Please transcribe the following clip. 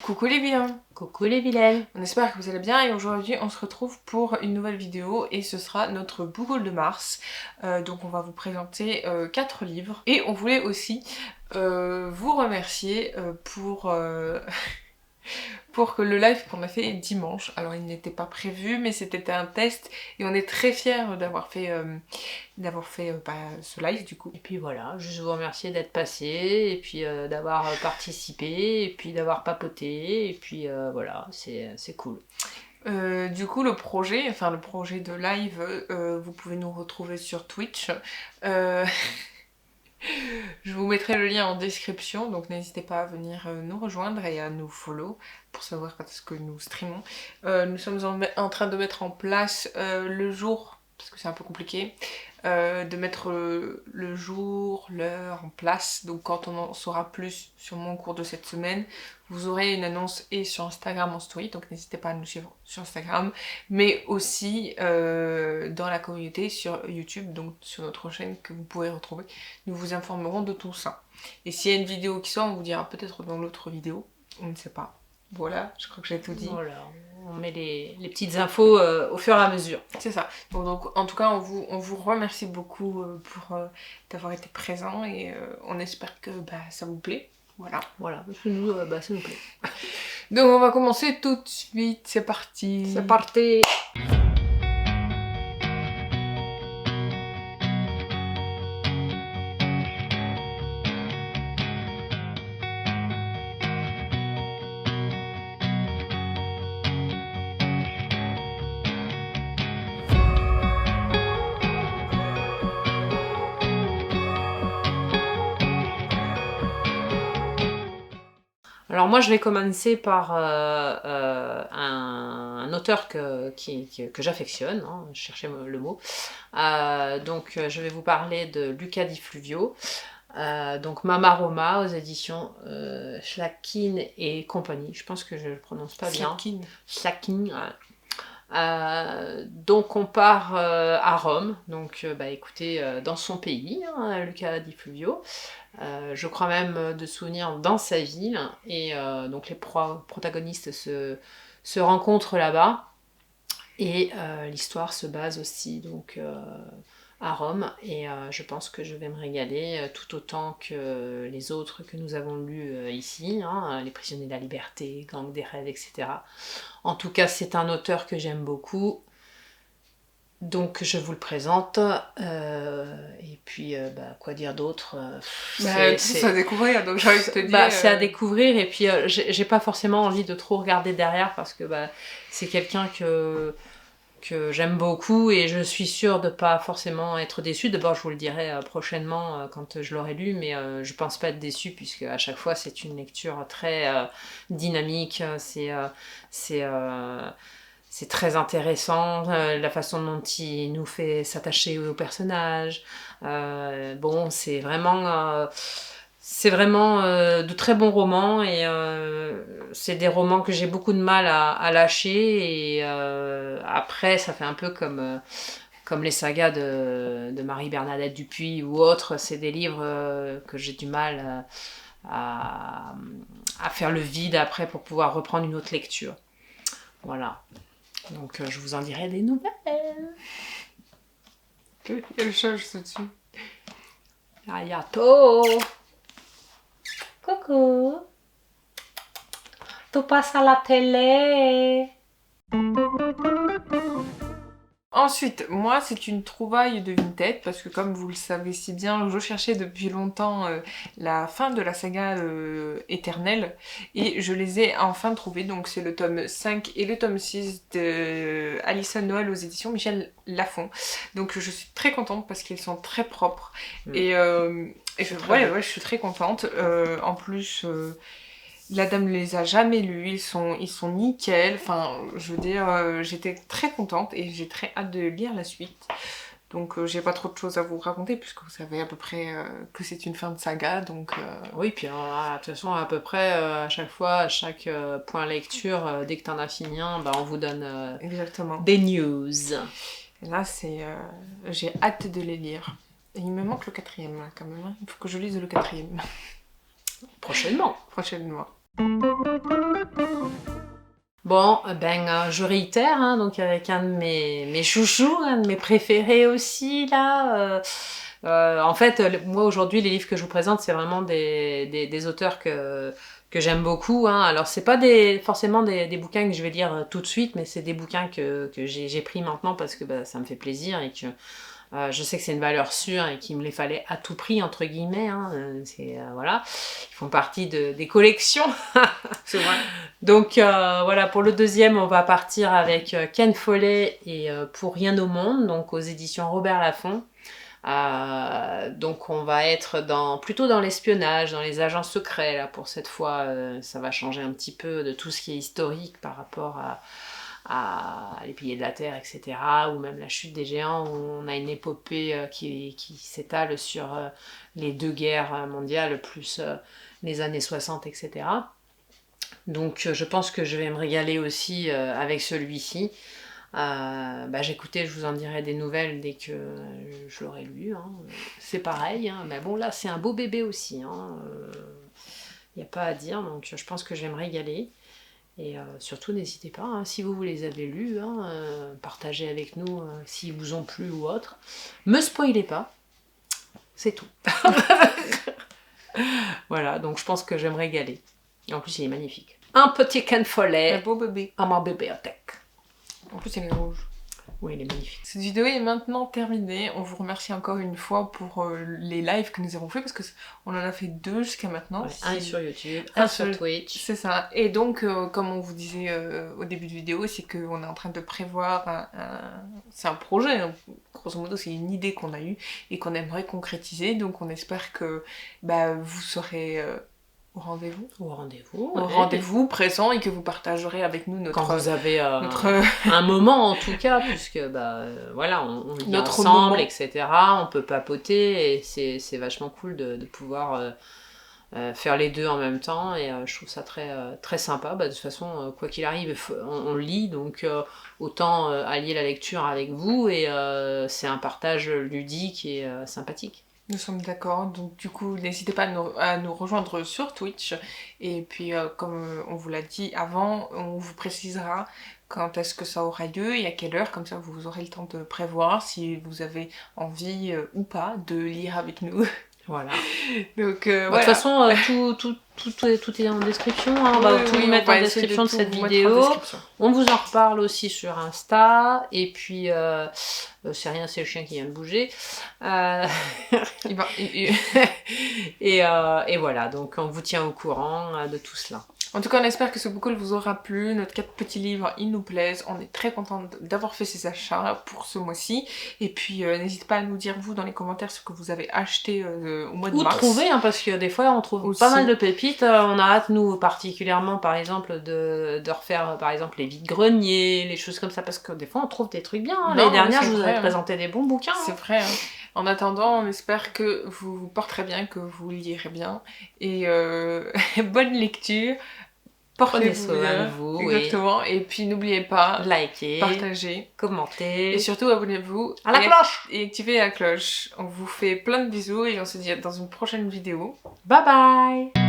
Coucou les vilains! Coucou les vilaines! On espère que vous allez bien et aujourd'hui on se retrouve pour une nouvelle vidéo et ce sera notre book haul de mars. Donc on va vous présenter 4 livres et on voulait aussi vous remercier pour... pour que le live qu'on a fait dimanche, alors il n'était pas prévu mais c'était un test et on est très fiers d'avoir fait, ce live du coup. Et puis voilà, juste vous remercier d'être passé et puis d'avoir participé et puis d'avoir papoté et puis voilà, c'est cool. Du coup le projet de live, vous pouvez nous retrouver sur Twitch. Je vous mettrai le lien en description, donc n'hésitez pas à venir nous rejoindre et à nous follow pour savoir quand est-ce que nous streamons. Nous sommes en train de mettre en place le jour, parce que c'est un peu compliqué, de mettre le jour, l'heure en place. Donc quand on en saura plus sur mon cours de cette semaine, vous aurez une annonce et sur Instagram en story, donc n'hésitez pas à nous suivre sur Instagram, mais aussi dans la communauté sur YouTube, donc sur notre chaîne que vous pourrez retrouver. Nous vous informerons de tout ça. Et s'il y a une vidéo qui sort, on vous dira peut-être dans l'autre vidéo, on ne sait pas. Voilà, je crois que j'ai tout dit. Voilà, on met les petites infos au fur et à mesure. C'est ça. Donc en tout cas, on vous remercie beaucoup pour d'avoir été présent et on espère que ça vous plaît. Voilà. Voilà, parce que nous, ça nous plaît. Donc on va commencer tout de suite, c'est parti. C'est parti. Alors moi je vais commencer par un auteur que j'affectionne, hein, je cherchais le mot. Donc je vais vous parler de Luca Di Fluvio. Donc Mama Roma aux éditions Schlakin et compagnie. Je pense que je le prononce pas bien. Schlakin. Donc on part à Rome, donc écoutez, dans son pays, hein, Luca Di Fluvio. Je crois même de souvenir dans sa ville, et donc les protagonistes se rencontrent là-bas, et l'histoire se base aussi donc à Rome, et je pense que je vais me régaler tout autant que les autres que nous avons lus ici, hein, Les prisonniers de la liberté, Gang des rêves, etc. En tout cas, c'est un auteur que j'aime beaucoup, donc je vous le présente, et puis quoi dire d'autre, c'est à découvrir, donc j'ai envie de te dire... c'est à découvrir, et puis j'ai pas forcément envie de trop regarder derrière, parce que c'est quelqu'un que j'aime beaucoup, et je suis sûre de pas forcément être déçue. D'abord je vous le dirai prochainement quand je l'aurai lu, mais je pense pas être déçue, puisque à chaque fois c'est une lecture très dynamique, c'est très intéressant, la façon dont il nous fait s'attacher aux personnages. C'est vraiment de très bons romans, et c'est des romans que j'ai beaucoup de mal à lâcher, et après ça fait un peu comme les sagas de Marie-Bernadette Dupuis ou autres. C'est des livres que j'ai du mal à faire le vide après pour pouvoir reprendre une autre lecture. Voilà. Donc je vous en dirai des nouvelles. Il y a le chat juste au-dessus. Arigato. Coucou. Tu passes à la télé. Ensuite, moi, c'est une trouvaille de Vinted, parce que comme vous le savez si bien, je cherchais depuis longtemps la fin de la saga éternelle, et je les ai enfin trouvés. Donc c'est le tome 5 et le tome 6 de Alison Noël aux éditions Michel Lafon. Donc je suis très contente parce qu'ils sont très propres, et je suis très contente. En plus... la dame les a jamais lus, ils sont nickel, enfin je veux dire, j'étais très contente et j'ai très hâte de lire la suite. Donc j'ai pas trop de choses à vous raconter puisque vous savez à peu près que c'est une fin de saga, donc... Oui, puis de toute façon à peu près à chaque fois, à chaque point lecture, dès que t'en as fini un, on vous donne exactement des news. Et là j'ai hâte de les lire. Et il me manque le 4e là quand même, hein. Il faut que je lise le 4e. Prochainement. Bon, je réitère, hein, donc avec un de mes chouchous, un de mes préférés aussi, là. En fait, moi aujourd'hui, les livres que je vous présente, c'est vraiment des auteurs que j'aime beaucoup. Hein. Alors, c'est pas forcément des bouquins que je vais lire tout de suite, mais c'est des bouquins que j'ai pris maintenant parce que ça me fait plaisir et que je sais que c'est une valeur sûre et qu'il me les fallait à tout prix, entre guillemets. Hein. Voilà, ils font partie des collections. C'est vrai. Donc voilà, pour le deuxième, on va partir avec Ken Follett et Pour rien au monde, donc aux éditions Robert Laffont. Donc on va être plutôt dans l'espionnage, dans les agents secrets là pour cette fois. Ça va changer un petit peu de tout ce qui est historique par rapport à les piliers de la Terre, etc. Ou même la chute des géants, où on a une épopée qui s'étale sur les 2 guerres mondiales, plus les années 60, etc. Donc je pense que je vais me régaler aussi avec celui-ci. J'écoutais, je vous en dirai des nouvelles dès que je l'aurai lu. Hein. C'est pareil, hein. Mais bon là c'est un beau bébé aussi. Y a pas à dire, donc je pense que je vais me régaler. Et surtout n'hésitez pas, hein, si vous les avez lus, hein, partagez avec nous s'ils vous ont plu ou autre. Me spoilez pas, c'est tout. Voilà, donc je pense que je vais me régaler. Et en plus il est magnifique. Un petit Ken Follett. Un beau bébé. À ma bibliothèque. En plus, il est rouge. Oui, il est magnifique. Cette vidéo est maintenant terminée. On vous remercie encore une fois pour les lives que nous avons fait parce que on en a fait 2 jusqu'à maintenant. Ouais, un sur YouTube, un sur Twitch. C'est ça. Et donc, comme on vous disait au début de vidéo, c'est qu'on est en train de prévoir c'est un projet. Hein. Grosso modo, c'est une idée qu'on a eue et qu'on aimerait concrétiser. Donc, on espère que vous serez au rendez-vous. Au rendez-vous. Au rendez-vous présent et que vous partagerez avec nous notre... Quand vous avez un moment en tout cas, puisque voilà, on vit notre ensemble, moment. etc. On peut papoter et c'est vachement cool de pouvoir faire les deux en même temps et je trouve ça très, très sympa. De toute façon, quoi qu'il arrive, on lit, donc autant allier la lecture avec vous et c'est un partage ludique et sympathique. Nous sommes d'accord, donc du coup n'hésitez pas à nous rejoindre sur Twitch et puis comme on vous l'a dit avant, on vous précisera quand est-ce que ça aura lieu et à quelle heure, comme ça vous aurez le temps de prévoir si vous avez envie ou pas de lire avec nous. Voilà. Donc De toute façon, tout est en description. Hein. On va tout vous mettre en description de cette vidéo. On vous en reparle aussi sur Insta. Et puis, c'est rien, c'est le chien qui vient de bouger. Et voilà, donc on vous tient au courant de tout cela. En tout cas, on espère que ce book haul vous aura plu. Notre 4 petits livres, ils nous plaisent. On est très contente d'avoir fait ces achats pour ce mois-ci. Et puis, n'hésitez pas à nous dire, vous, dans les commentaires, ce que vous avez acheté au mois de mars. Ou trouver, hein, parce que des fois, on trouve aussi pas mal de pépites. On a hâte, nous, particulièrement, par exemple, de refaire, par exemple, les vides-greniers, les choses comme ça, parce que des fois, on trouve des trucs bien. Hein. L'année dernière, je vous avais présenté des bons bouquins. C'est vrai, hein. En attendant, on espère que vous vous porterez bien, que vous lirez bien. Et bonne lecture. Portez-vous bien. Exactement. Et puis n'oubliez pas, likez, partagez, commentez. Et surtout, abonnez-vous. À la cloche. Et activez la cloche. On vous fait plein de bisous et on se dit dans une prochaine vidéo. Bye bye.